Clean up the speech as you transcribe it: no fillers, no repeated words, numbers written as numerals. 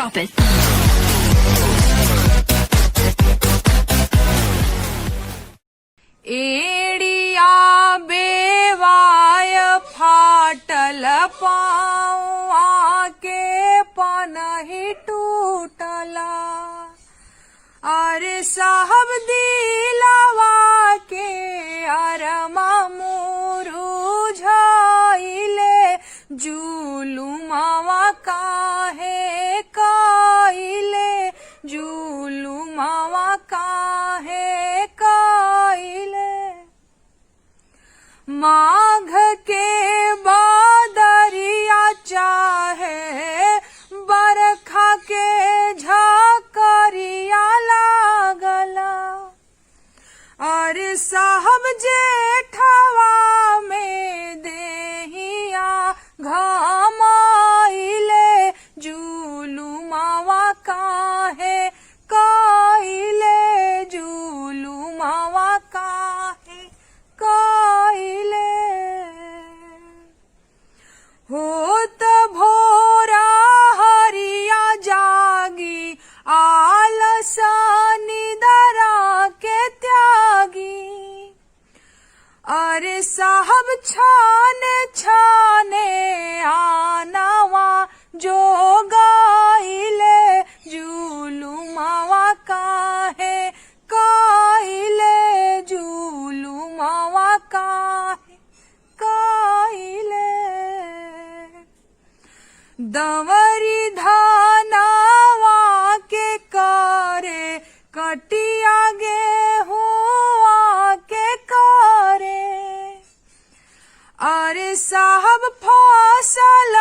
Drop it. एड़िया बेवाय फाटल पाँव आके पनही टूटला। अरे साहब दिलवा के अरमा मुरझाइले जुलुमवा काहे काइले जुलुमवा काहे काइले। माघ के बादरिया चाहे बरखा के झकरिया लागला। अरे साहब जेठवा में देहिया घमाइले जुलुमवा काहे काइले जुलुमवा काहे काइले। होत भोरा हरिया जागी आलस निदरा के त्यागी। अरे साहब छाने छाने आनवा जो गाइले जुलुमवा काहे काइले जुलुमवा काहे काइले। दंवरी धानवा के करे कटिया गेहुआ के करे। अरे साहब फसल